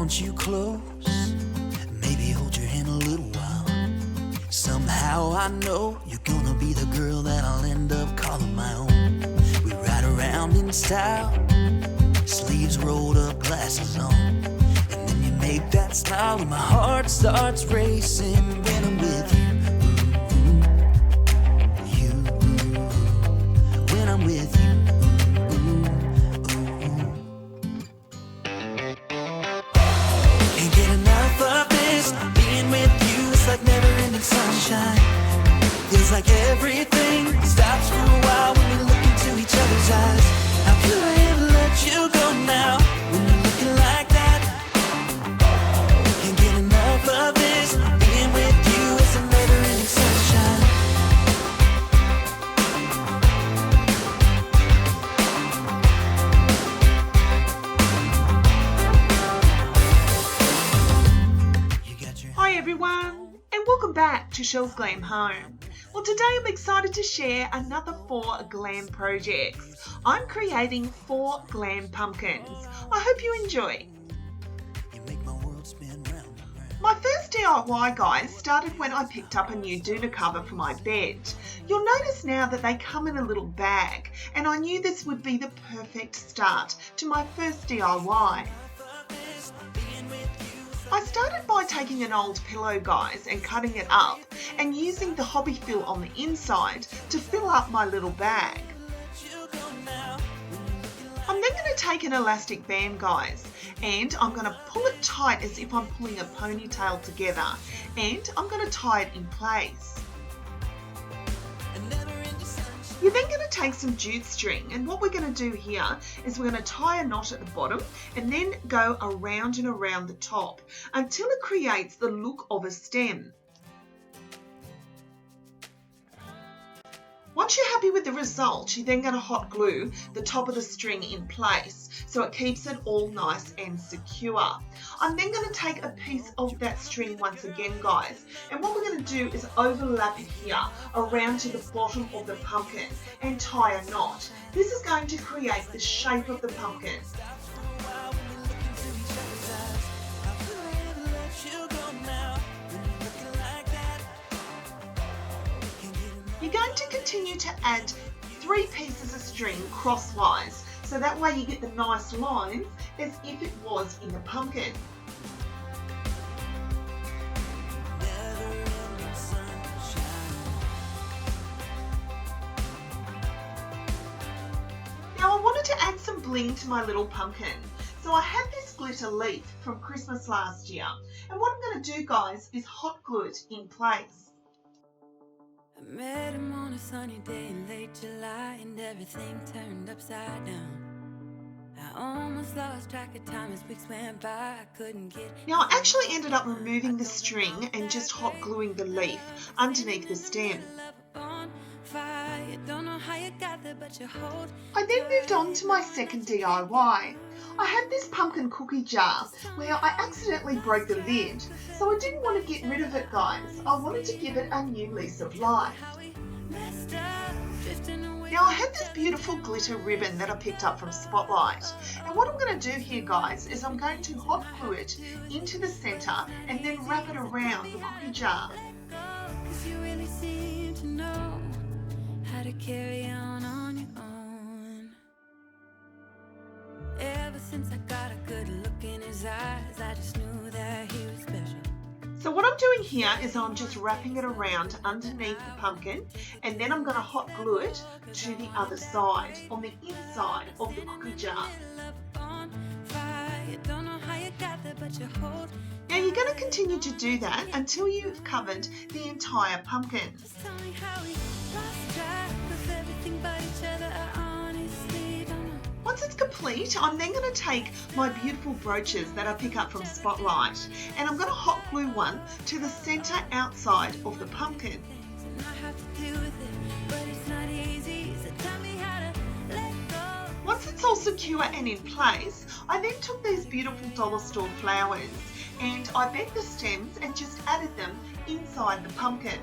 want you close, maybe hold your hand a little while. Somehow I know you're gonna be the girl that I'll end up calling my own. We ride around in style, sleeves rolled up, glasses on, and then you make that smile and my heart starts racing when I'm with you. When I'm with you. Can't get enough of this, being with you is like never-ending sunshine. Feels like everything stops for a while when we look into each other's eyes. How could I ever let you go now when you're looking like that? Can't get enough of this, being with you is a never-ending sunshine. Hi everyone, and welcome back to Shell's Glam Home. Well, today I'm excited to share another 4 glam projects. I'm creating 4 glam pumpkins. I hope you enjoy. My first DIY, guys, started when I picked up a new DOONA cover for my bed. You'll notice now that they come in a little bag, and I knew this would be the perfect start to my first DIY. I started by taking an old pillow, guys, and cutting it up and using the hobby fill on the inside to fill up my little bag. I'm then going to take an elastic band, guys, and I'm going to pull it tight as if I'm pulling a ponytail together, and I'm going to tie it in place. You're then going to take some jute string, and what we're going to do here is we're going to tie a knot at the bottom and then go around and around the top until it creates the look of a stem. Once you're happy with the result, you're then going to hot glue the top of the string in place so it keeps it all nice and secure. I'm then going to take a piece of that string once again, guys, and what we're going to do is overlap it here around to the bottom of the pumpkin and tie a knot. This is going to create the shape of the pumpkin. You're going to continue to add 3 pieces of string crosswise, so that way you get the nice lines as if it was in the pumpkin. Now I wanted to add some bling to my little pumpkin, so I had this glitter leaf from Christmas last year, and what I'm going to do, guys, is hot glue it in place. I met him on a sunny day in late July, and everything turned upside down. I almost lost track of time as weeks went by. I couldn't get. Now I actually ended up removing the string and just hot gluing the leaf underneath the stem. I then moved on to my second DIY. I had this pumpkin cookie jar where I accidentally broke the lid, so I didn't want to get rid of it, guys. I wanted to give it a new lease of life. Now I had this beautiful glitter ribbon that I picked up from Spotlight, and what I'm going to do here, guys, is I'm going to hot glue it into the centre and then wrap it around the cookie jar. To carry on your own. Ever since I got a good look in his eyes, I just knew that he was special. So what I'm doing here is I'm just wrapping it around underneath the pumpkin, and then I'm going to hot glue it to the other side, on the inside of the cookie jar. Now you're going to continue to do that until you've covered the entire pumpkin. Once it's complete, I'm then going to take my beautiful brooches that I pick up from Spotlight, and I'm going to hot glue one to the centre outside of the pumpkin. Once it's all secure and in place, I then took these beautiful dollar store flowers and I bent the stems and just added them inside the pumpkin.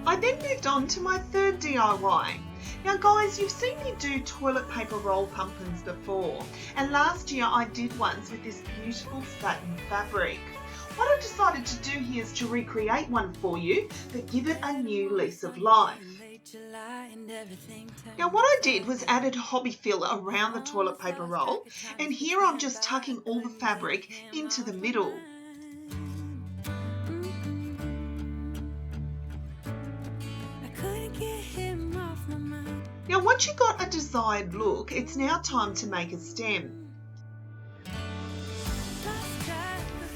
I then moved on to my third DIY. Now guys, you've seen me do toilet paper roll pumpkins before, and last year I did ones with this beautiful satin fabric. What I decided to do here is to recreate one for you, but give it a new lease of life. Now what I did was added hobby fill around the toilet paper roll, and here I'm just tucking all the fabric into the middle. Now once you've got a desired look, it's now time to make a stem.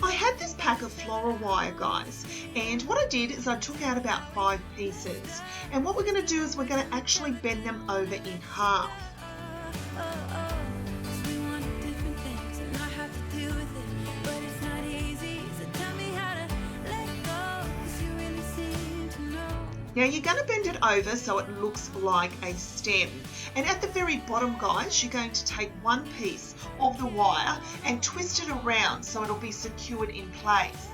I had this pack of floral wire, guys, and what I did is I took out about 5 pieces, and what we're going to do is we're going to actually bend them over in half. Now you're going to bend it over so it looks like a stem, and at the very bottom, guys, you're going to take one piece of the wire and twist it around so it'll be secured in place.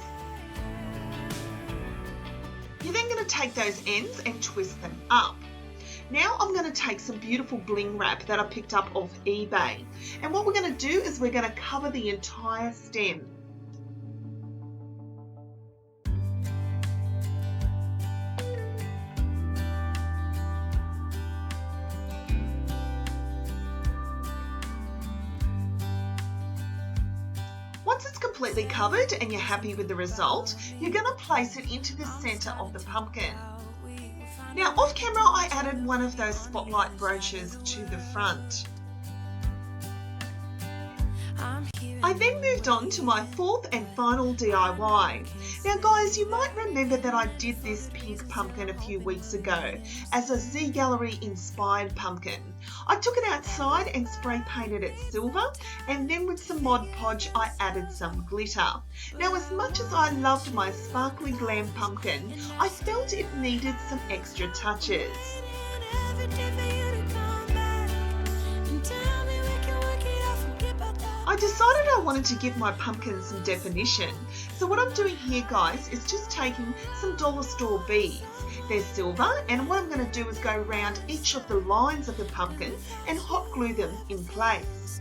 You're then going to take those ends and twist them up. Now I'm going to take some beautiful bling wrap that I picked up off eBay, and what we're going to do is we're going to cover the entire stem. Once it's completely covered and you're happy with the result, you're going to place it into the center of the pumpkin. Now off camera I added one of those spotlight brooches to the front. I then moved on to my 4th and final DIY. Now guys, you might remember that I did this pink pumpkin a few weeks ago as a Z Gallery inspired pumpkin. I took it outside and spray painted it silver, and then with some Mod Podge I added some glitter. Now as much as I loved my sparkly glam pumpkin, I felt it needed some extra touches. I decided I wanted to give my pumpkin some definition, so what I'm doing here, guys, is just taking some dollar store beads. They're silver, and what I'm going to do is go around each of the lines of the pumpkin and hot glue them in place.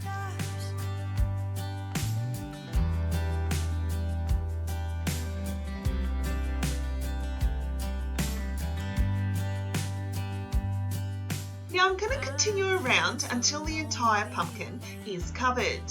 Now I'm going to continue around until the entire pumpkin is covered.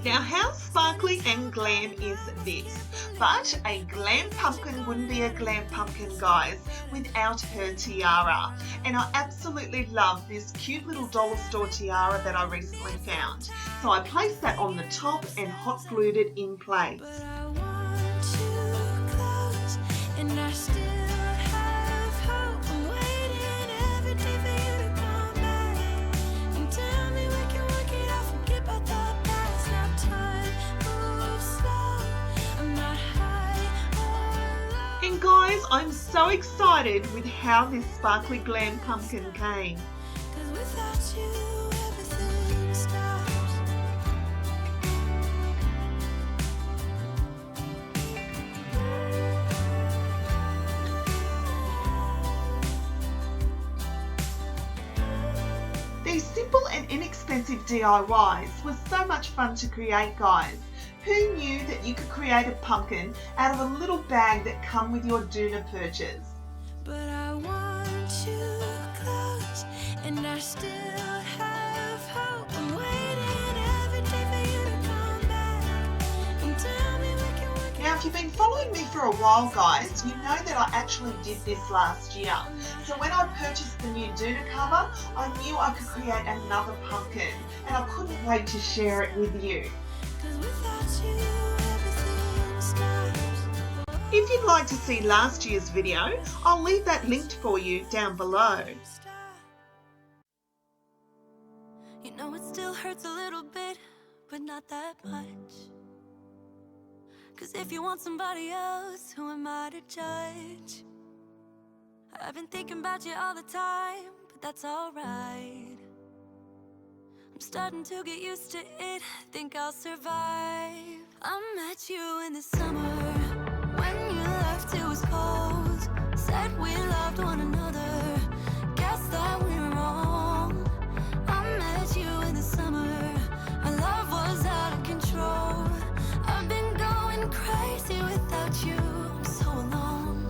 Now how sparkly and glam is this? But a glam pumpkin wouldn't be a glam pumpkin, guys, without her tiara. And I absolutely love this cute little dollar store tiara that I recently found. So I placed that on the top and hot glued it in place. And guys, I'm so excited with how this sparkly glam pumpkin came. These simple and inexpensive DIYs was so much fun to create, guys. Who knew that you could create a pumpkin out of a little bag that come with your DOONA purchase? But I want you close, and I still have hope. I'm waiting every day for you to come back and tell me we can work. Now, if you've been following me for a while, guys, you know that I actually did this last year. So when I purchased the new DOONA cover, I knew I could create another pumpkin, and I couldn't wait to share it with you. If you'd like to see last year's video, I'll leave that linked for you down below. You know it still hurts a little bit, but not that much. 'Cause if you want somebody else, who am I to judge? I've been thinking about you all the time, but that's alright. I'm starting to get used to it, think I'll survive. I met you in the summer, when you left it was cold. Said we loved one another, guess that we were wrong. I met you in the summer, our love was out of control. I've been going crazy without you, I'm so alone.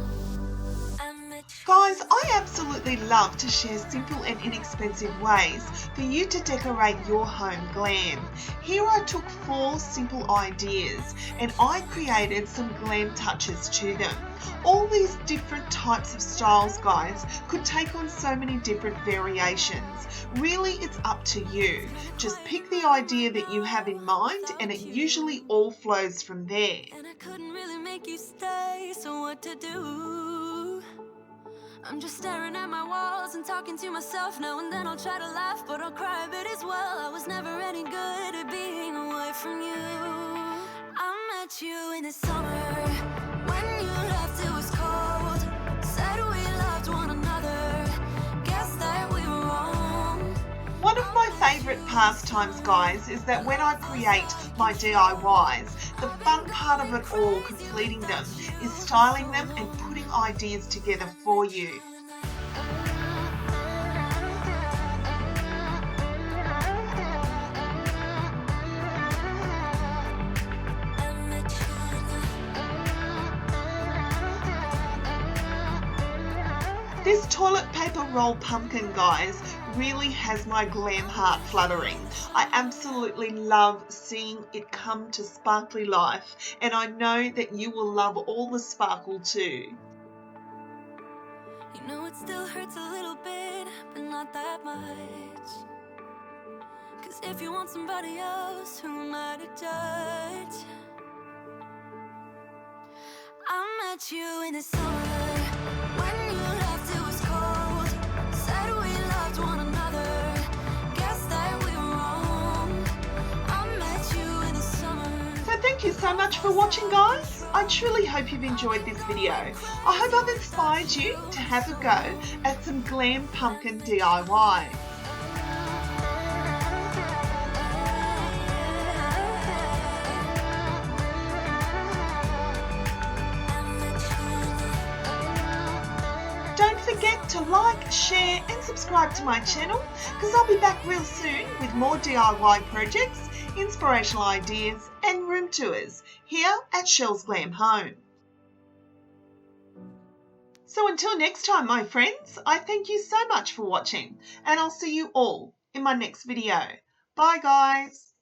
I met you. Guys, I absolutely love to share simple and inexpensive ways for you to decorate your home glam. Here I took 4 simple ideas and I created some glam touches to them. All these different types of styles, guys, could take on so many different variations. Really, it's up to you. Just pick the idea that you have in mind and it usually all flows from there. And I couldn't really make you stay, so what to do? I'm just staring at my walls and talking to myself. Now and then I'll try to laugh, but I'll cry a bit as well. I was never any good at being away from you. I met you in the summer, when you left it was cold. Said we loved one another, guess that we were wrong. One of my favourite pastimes, guys, is that when I create my DIYs, the fun part of it all, completing them, is styling them and putting ideas together for you. This toilet paper roll pumpkin, guys, really has my glam heart fluttering. I absolutely love seeing it come to sparkly life, and I know that you will love all the sparkle too. You know it still hurts a little bit, but not that much. Cause if you want somebody else, who am I to judge? I met you in the summer, when you left it was cold. Said we loved one another, guess that we were wrong. I met you in the summer. So thank you so much for watching, guys. I truly hope you've enjoyed this video. I hope I've inspired you to have a go at some glam pumpkin DIY. Don't forget to like, share and subscribe to my channel, because I'll be back real soon with more DIY projects, inspirational ideas and room tours here at Shell's Glam Home. So until next time, my friends, I thank you so much for watching and I'll see you all in my next video. Bye guys.